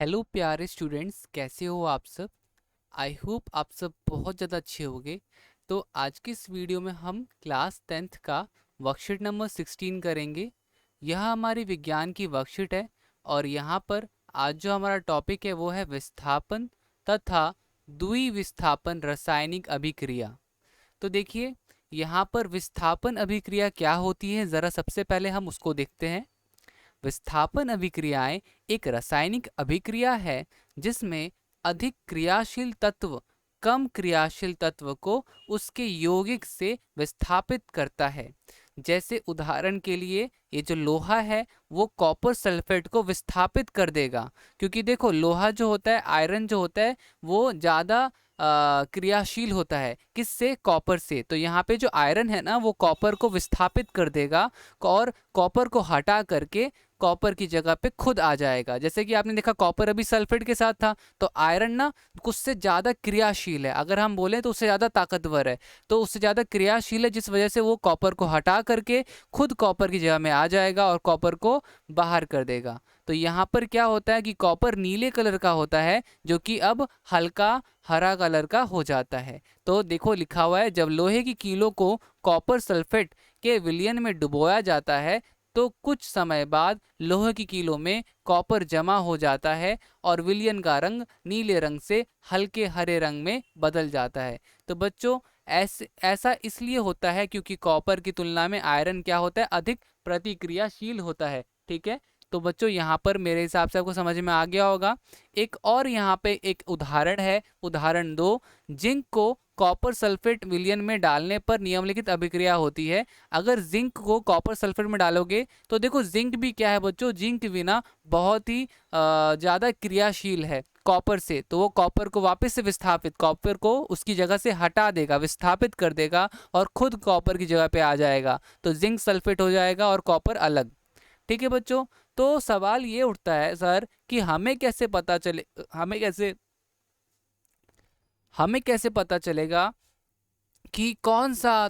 Hello प्यारे students, कैसे हो आप सब। आई होप आप सब बहुत ज़्यादा अच्छे होंगे। तो आज की इस वीडियो में हम क्लास 10th का वर्कशीट नंबर 16 करेंगे। यह हमारी विज्ञान की वर्कशीट है और यहाँ पर आज जो हमारा टॉपिक है वो है विस्थापन तथा द्विविस्थापन रासायनिक अभिक्रिया। तो देखिए, यहाँ पर विस्थापन अभिक्रिया क्या होती है, ज़रा सबसे पहले हम उसको देखते हैं। विस्थापन अभिक्रियाएं एक रासायनिक अभिक्रिया है जिसमें अधिक क्रियाशील तत्व कम क्रियाशील तत्व को उसके यौगिक से विस्थापित करता है। जैसे उदाहरण के लिए ये जो लोहा है वो कॉपर सल्फेट को विस्थापित कर देगा, क्योंकि देखो लोहा जो होता है, आयरन जो होता है वो ज़्यादा क्रियाशील होता है किससे, कॉपर से। तो यहाँ पे जो आयरन है ना वो कॉपर को विस्थापित कर देगा और कॉपर को हटा करके कॉपर की जगह पे खुद आ जाएगा। जैसे कि आपने देखा कॉपर अभी सल्फेट के साथ था, तो आयरन ना उससे ज़्यादा क्रियाशील है, अगर हम बोलें तो उससे ज़्यादा ताकतवर है, तो उससे ज़्यादा क्रियाशील है, जिस वजह से वो कॉपर को हटा करके खुद कॉपर की जगह में आ जाएगा और कॉपर को बाहर कर देगा। तो यहाँ पर क्या होता है कि कॉपर नीले कलर का होता है जो कि अब हल्का हरा कलर का हो जाता है। तो देखो लिखा हुआ है, जब लोहे की कीलों को कॉपर सल्फेट के विलयन में डुबोया जाता है तो कुछ समय बाद लोहे की कीलों में कॉपर जमा हो जाता है और विलयन का रंग नीले रंग से हल्के हरे रंग में बदल जाता है। तो बच्चों ऐसा इसलिए होता है क्योंकि कॉपर की तुलना में आयरन क्या होता है, अधिक प्रतिक्रियाशील होता है। ठीक है, तो बच्चों यहाँ पर मेरे हिसाब से आपको समझ में आ गया होगा। एक और यहाँ पे एक उदाहरण है, उदाहरण 2। जिंक को कॉपर सल्फेट विलयन में डालने पर निम्नलिखित अभिक्रिया होती है। अगर जिंक को कॉपर सल्फेट में डालोगे तो देखो जिंक भी क्या है बच्चों, जिंक भी ना बहुत ही ज़्यादा क्रियाशील है कॉपर से, तो वो कॉपर को वापस से विस्थापित, कॉपर को उसकी जगह से हटा देगा, विस्थापित कर देगा और खुद कॉपर की जगह पे आ जाएगा। तो जिंक सल्फेट हो जाएगा और कॉपर अलग। ठीक है बच्चों, तो सवाल ये उठता है सर कि हमें कैसे पता चलेगा कि कौन सा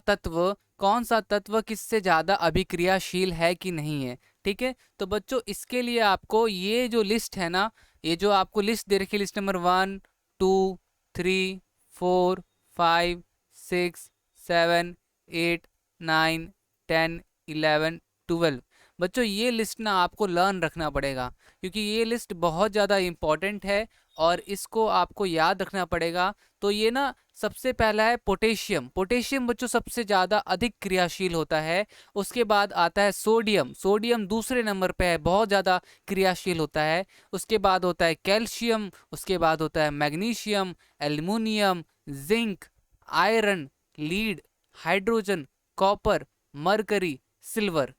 तत्व किससे ज़्यादा अभिक्रियाशील है कि नहीं है। ठीक है, तो बच्चों इसके लिए आपको ये जो लिस्ट है ना, ये जो आपको लिस्ट दे रखी है, लिस्ट नंबर 1 2 3 4 5 6 7 8 9 10 11 12। बच्चों ये लिस्ट ना आपको लर्न रखना पड़ेगा, क्योंकि ये लिस्ट बहुत ज़्यादा इम्पॉर्टेंट है और इसको आपको याद रखना पड़ेगा। तो ये ना सबसे पहला है पोटेशियम। पोटेशियम बच्चों सबसे ज़्यादा अधिक क्रियाशील होता है। उसके बाद आता है सोडियम। सोडियम दूसरे नंबर पे है, बहुत ज़्यादा क्रियाशील होता है। उसके बाद होता है कैल्शियम। उसके बाद होता है magnesium, aluminium, zinc, iron, lead, hydrogen, copper, mercury, silver.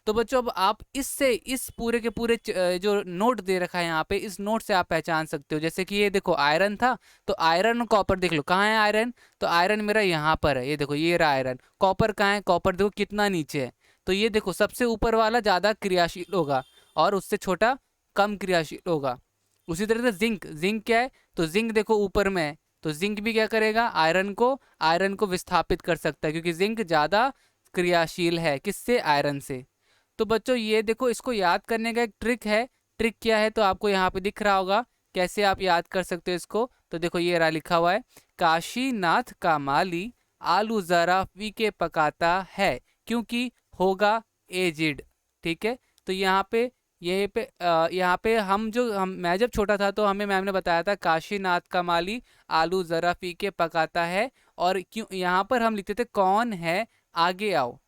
तो बच्चों अब आप इससे इस पूरे के पूरे जो नोट दे रखा है यहाँ पे, इस नोट से आप पहचान सकते हो। जैसे कि ये देखो आयरन था, तो आयरन और कॉपर देख लो कहाँ है आयरन, तो आयरन मेरा यहाँ पर है, ये देखो ये रहा आयरन। कॉपर कहाँ है, कॉपर देखो कितना नीचे है। तो ये देखो सबसे ऊपर वाला ज़्यादा क्रियाशील होगा और उससे छोटा कम क्रियाशील होगा। उसी तरह से जिंक, जिंक क्या है, तो जिंक देखो ऊपर में है, तो जिंक भी क्या करेगा, आयरन को विस्थापित कर सकता है, क्योंकि जिंक ज़्यादा क्रियाशील है किससे, आयरन से। तो बच्चों ये देखो, इसको याद करने का एक ट्रिक है। ट्रिक क्या है, तो आपको यहाँ पे दिख रहा होगा कैसे आप याद कर सकते हो इसको। तो देखो ये रहा लिखा हुआ है, काशीनाथ का माली आलू जरा फीके पकाता है क्योंकि होगा एजिड। ठीक है, तो यहाँ पे मैं जब छोटा था तो हमें मैम ने बताया था काशीनाथ का माली आलू जरा फीके पकाता है, और क्यों यहाँ पर हम लिखते थे कौन है आगे आओ,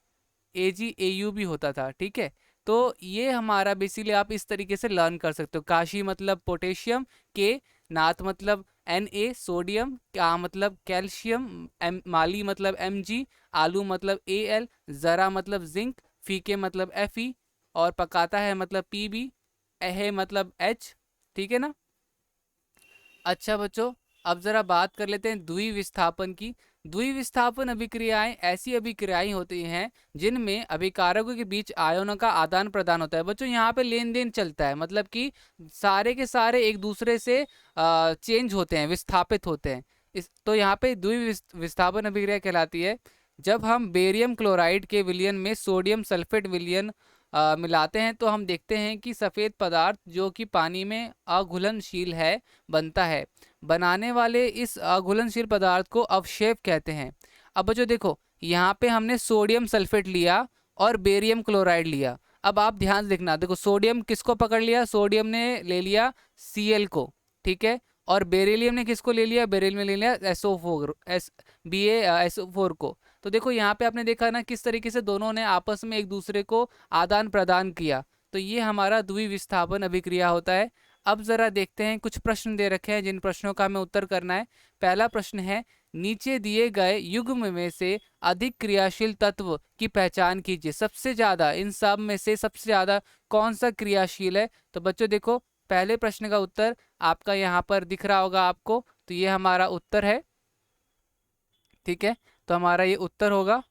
AGAU भी होता था। ठीक है, तो ये हमारा बेसिकली आप इस तरीके से लर्न कर सकते हो। काशी मतलब पोटेशियम, के नाथ मतलब Na, सोडियम, का मतलब कैल्शियम, माली मतलब Mg, आलू मतलब Al, जरा मतलब जिंक, फीके मतलब Fe, और पकाता है मतलब Pb, अहे मतलब H। ठीक है ना। अच्छा बच्चों, अब जरा बात कर लेते हैं द्विविस्थापन की। द्विविस्थापन अभिक्रियाएं ऐसी अभिक्रियाएं होती हैं जिनमें अभिकारकों के बीच आयनों का आदान प्रदान होता है। बच्चों यहाँ पे लेन देन चलता है, मतलब कि सारे के सारे एक दूसरे से चेंज होते हैं, विस्थापित होते हैं। तो यहाँ पे द्विविस्थापन अभिक्रिया कहलाती है जब हम बेरियम क्लोराइड के विलयन में सोडियम सल्फेट विलयन मिलाते हैं तो हम देखते हैं कि सफ़ेद पदार्थ जो कि पानी में अघुलनशील है बनता है। बनाने वाले इस अघुलनशील पदार्थ को अवक्षेप कहते हैं। अब बच्चों देखो, यहाँ पे हमने सोडियम सल्फेट लिया और बेरियम क्लोराइड लिया। अब आप ध्यान से देखना, देखो सोडियम किसको पकड़ लिया, सोडियम ने ले लिया Cl को, ठीक है, और बेरिलियम ने किसको ले लिया, बेरिलियम ने ले लिया SO4 BaSO4 को। तो देखो यहाँ पे आपने देखा ना किस तरीके से दोनों ने आपस में एक दूसरे को आदान प्रदान किया। तो ये हमारा द्विविस्थापन अभिक्रिया होता है। अब जरा देखते हैं, कुछ प्रश्न दे रखे हैं जिन प्रश्नों का हमें उत्तर करना है। पहला प्रश्न है, नीचे दिए गए युग्म में से अधिक क्रियाशील तत्व की पहचान कीजिए। सबसे ज्यादा, इन सब में से सबसे ज्यादा कौन सा क्रियाशील है? तो बच्चों देखो, पहले प्रश्न का उत्तर आपका यहाँ पर दिख रहा होगा आपको, तो ये हमारा उत्तर है, ठीक है। तो हमारा ये उत्तर होगा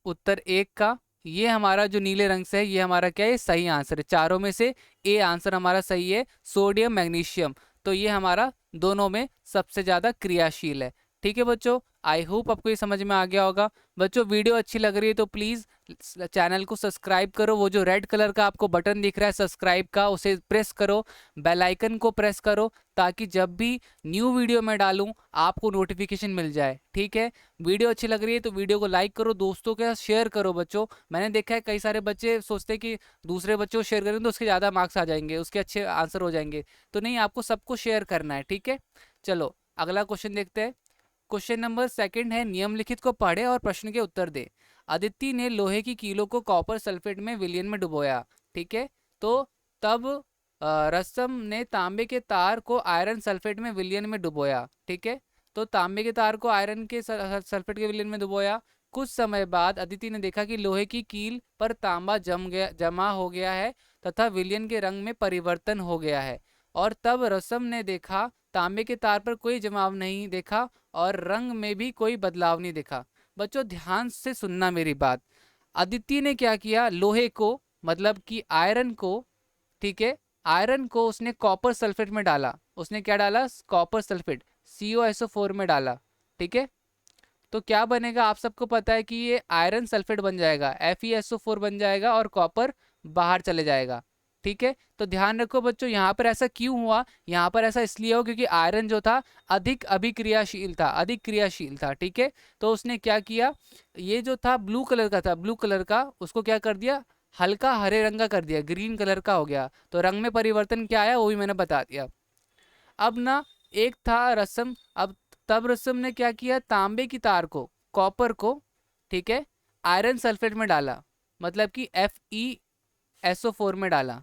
उत्तर 1 का। ये हमारा जो नीले रंग से है ये हमारा क्या है, सही आंसर है। चारों में से ए आंसर हमारा सही है, सोडियम मैग्नीशियम। तो ये हमारा दोनों में सबसे ज्यादा क्रियाशील है, ठीक है बच्चों। आई होप आपको ये समझ में आ गया होगा। बच्चों वीडियो अच्छी लग रही है तो प्लीज़ चैनल को सब्सक्राइब करो। वो जो रेड कलर का आपको बटन दिख रहा है सब्सक्राइब का, उसे प्रेस करो, बेल आइकन को प्रेस करो, ताकि जब भी न्यू वीडियो मैं डालूं आपको नोटिफिकेशन मिल जाए, ठीक है। वीडियो अच्छी लग रही है तो वीडियो को लाइक करो, दोस्तों के साथ शेयर करो। बच्चों मैंने देखा है कई सारे बच्चे सोचते हैं कि दूसरे बच्चों को शेयर करेंगे तो उसके ज़्यादा मार्क्स आ जाएंगे, उसके अच्छे आंसर हो जाएंगे। तो नहीं, आपको सबको शेयर करना है, ठीक है। चलो अगला क्वेश्चन देखते हैं। क्वेश्चन नंबर 2 है, निम्नलिखित को पढ़े और प्रश्न के उत्तर दे। अदिति ने लोहे की कीलों को कॉपर सल्फेट में विलयन में डुबोया, ठीक है। तो तब रसम ने तांबे के तार को आयरन सल्फेट में विलयन में डुबोया, ठीक है। तो तांबे के तार को आयरन के सल्फेट के विलयन में डुबोया। कुछ समय बाद अदिति ने देखा कि लोहे की कील पर तांबा जमा हो गया है तथा विलयन के रंग में परिवर्तन हो गया है। और तब रसम ने देखा तांबे के तार पर कोई जमाव नहीं देखा और रंग में भी कोई बदलाव नहीं देखा। बच्चों ध्यान से सुनना मेरी बात। अदिति ने क्या किया, लोहे को मतलब कि आयरन को, ठीक है, आयरन को उसने कॉपर सल्फेट में डाला। उसने क्या डाला, कॉपर सल्फेट COSO4 में डाला, ठीक है। तो क्या बनेगा, आप सबको पता है कि ये आयरन सल्फेट बन जाएगा, FeSO4 बन जाएगा और कॉपर बाहर चले जाएगा, ठीक है। तो ध्यान रखो बच्चों, यहाँ पर ऐसा क्यों हुआ, यहाँ पर ऐसा इसलिए हो क्योंकि आयरन जो था अधिक अभिक्रियाशील था, अधिक क्रियाशील था, ठीक है। तो उसने क्या किया, ये जो था ब्लू कलर का था, ब्लू कलर का, उसको क्या कर दिया, हल्का हरे रंग का कर दिया, ग्रीन कलर का हो गया। तो रंग में परिवर्तन क्या आया वो भी मैंने बता दिया। अब ना एक था रसम, अब तब रसम ने क्या किया, तांबे की तार को, कॉपर को, ठीक है, आयरन सल्फेट में डाला, मतलब कि FeSO4 में डाला।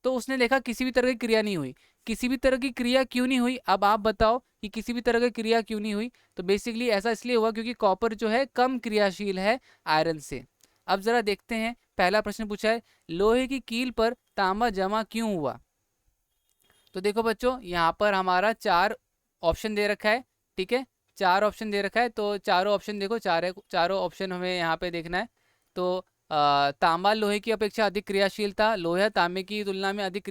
तो उसने देखा किसी भी तरह की क्रिया नहीं हुई। किसी भी तरह की क्रिया क्यों नहीं हुई, अब आप बताओ कि किसी भी तरह की क्रिया क्यों नहीं हुई। तो बेसिकली ऐसा इसलिए हुआ क्योंकि कॉपर जो है कम क्रियाशील है आयरन से। अब जरा देखते हैं, पहला प्रश्न पूछा है, लोहे की कील पर तांबा जमा क्यों हुआ। तो देखो बच्चों, यहाँ पर हमारा 4 ऑप्शन दे रखा है, ठीक है, 4 ऑप्शन दे रखा है। तो चारों ऑप्शन देखो, चारों ऑप्शन हमें यहाँ पे देखना है। तो तांबा लोहे की अपेक्षा अधिक क्रियाशील था, लोहा तांबे की तुलना में अधिक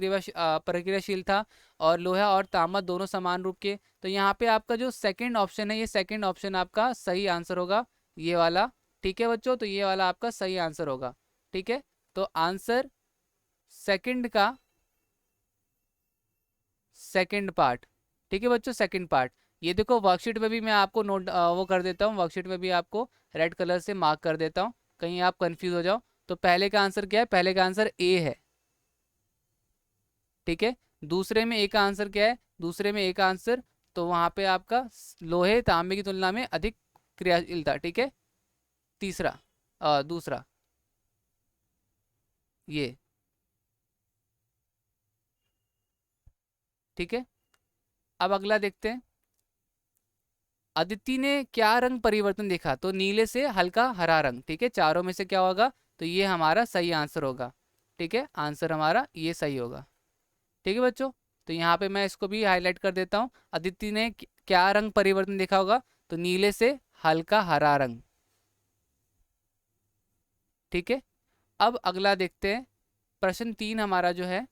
प्रक्रियाशील था, और लोहा और तांबा दोनों समान रूप के। तो यहाँ पे आपका जो सेकंड ऑप्शन है, ये सेकंड ऑप्शन आपका सही आंसर होगा, ये वाला, ठीक है बच्चों। तो ये वाला आपका सही आंसर होगा, ठीक है। तो आंसर सेकंड का सेकंड पार्ट, ठीक है बच्चों, सेकंड पार्ट। ये देखो वर्कशीट में भी मैं आपको नोट वो कर देता हूँ, वर्कशीट में भी आपको रेड कलर से मार्क कर देता हूँ, कहीं आप कंफ्यूज हो जाओ। तो पहले का आंसर क्या है, पहले का आंसर ए है, ठीक है। दूसरे में ए का आंसर क्या है, दूसरे में ए का आंसर, तो वहां पे आपका लोहे तांबे की तुलना में अधिक क्रियाशील था, ठीक है। तीसरा दूसरा ये, ठीक है। अब अगला देखते हैं, अदिति ने क्या रंग परिवर्तन देखा। तो नीले से हल्का हरा रंग, ठीक है। चारों में से क्या होगा, तो ये हमारा सही आंसर होगा, ठीक है। आंसर हमारा ये सही होगा, ठीक है बच्चों। तो यहाँ पे मैं इसको भी हाईलाइट कर देता हूँ, अदिति ने क्या रंग परिवर्तन देखा होगा, तो नीले से हल्का हरा रंग, ठीक है। अब अगला देखते हैं, प्रश्न 3 हमारा जो है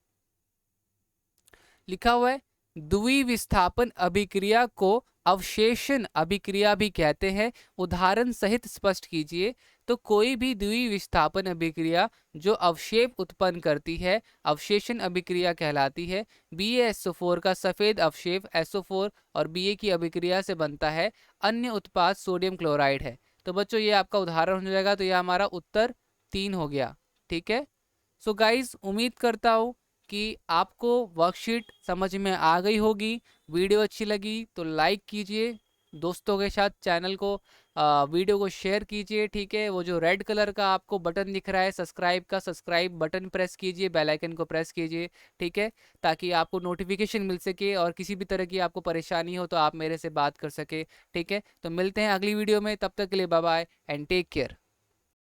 लिखा हुआ है, द्विविस्थापन अभिक्रिया को अवशेषण अभिक्रिया भी कहते हैं। उदाहरण सहित स्पष्ट कीजिए। तो कोई भी द्विविस्थापन अभिक्रिया जो अवक्षेप उत्पन्न करती है अवशेषण अभिक्रिया कहलाती है। BaSO4 का सफेद अवक्षेप SO4 और Ba की अभिक्रिया से बनता है। अन्य उत्पाद सोडियम क्लोराइड है। तो बच्चों ये आपका उदाहरण हो जाएगा। तो ये हमारा उत्तर 3 हो गया। ठीक है। सो गाइज उम्मीद करता हूँ कि आपको वर्कशीट समझ में आ गई होगी। वीडियो अच्छी लगी तो लाइक कीजिए, दोस्तों के साथ चैनल को वीडियो को शेयर कीजिए। ठीक है। वो जो रेड कलर का आपको बटन दिख रहा है सब्सक्राइब का, सब्सक्राइब बटन प्रेस कीजिए, बेल आइकन को प्रेस कीजिए। ठीक है। ताकि आपको नोटिफिकेशन मिल सके और किसी भी तरह की आपको परेशानी हो तो आप मेरे से बात कर सके। ठीक है। तो मिलते हैं अगली वीडियो में, तब तक के लिए bye bye and take care.